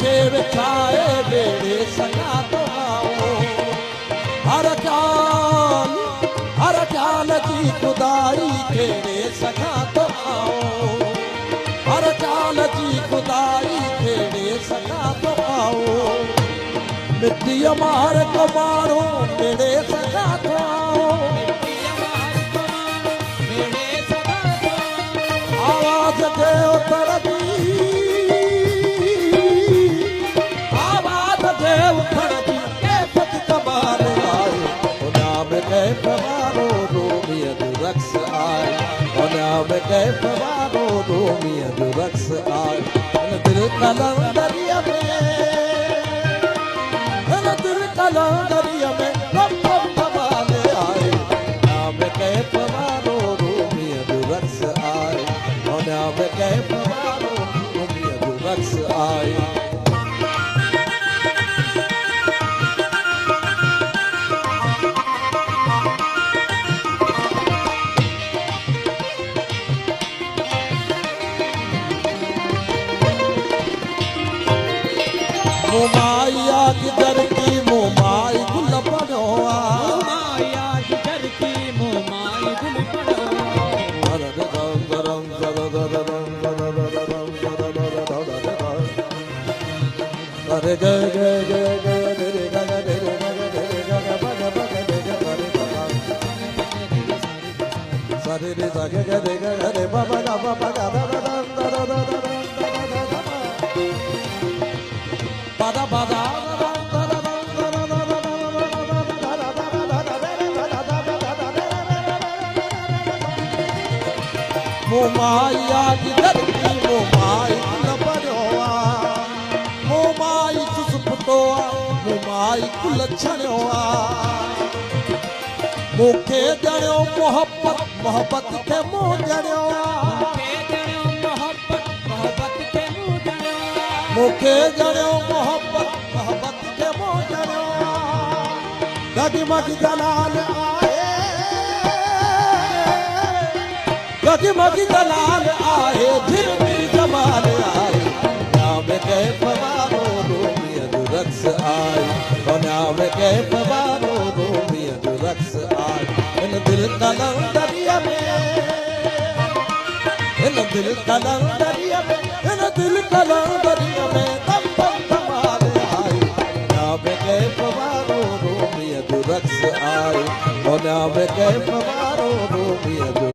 खे विछाए बेड़े सगा तो आओ। हर ख्याल जी खुदाई खेड़े सगा तो आओ। हर ख्याल जी खुदाई खेड़े सगा तो आओ। मिट्टी मार को मारो बेड़े सगा तो आओ। आवाज दे उतरदी, आवाज दे उतरदी के पत कबार आए। नाम के पवारो रोमिया रक्स आए। नाम के पवारो रोमिया रक्स आए। दिल कलंदरिया में, दिल कलंदरिया में कब कब कबार आए। नाम के पवारो रोमिया रक्स आए। नाम के पवारो रोमिया रक्स आए। मुमाया किधर की मुमाई गुल पड़ो। मुमाया किधर की मुमाई गुल पड़ो। अरे गे गे गे गे रे रे गा गा रे रे गा गा रे रे गा गा बा गा बा गा रे गा रे गा सारे रे सा गे गा रे गा रे बा बा गा बा गा दा दा दा दा दा दा दा बा दा मुमाया किधर की मुमाई न पड़ोआ। मुमाई चुसपटोआ मुमाई कुल छणोआ। मुखे जणो मोहब्बत मोहब्बत के मुंह जणोआ। मुखे जणो मोहब्बत मोहब्बत के मुंह जणोआ। जगमग जलाल आए, जगमग जलाल आए। झिरमिर जमाल आए। नाम के पवारो रोमिया रक्स आए। नाम के पवारो रोमिया रक्स आए। इन दिल कलंदरिया में, इन दिल कलंदरिया में, इन दिल कलंदरिया में तम तम कमाल आए। नाम के पवारो रोमिया रक्स आए। नाम के पवारो रोमिया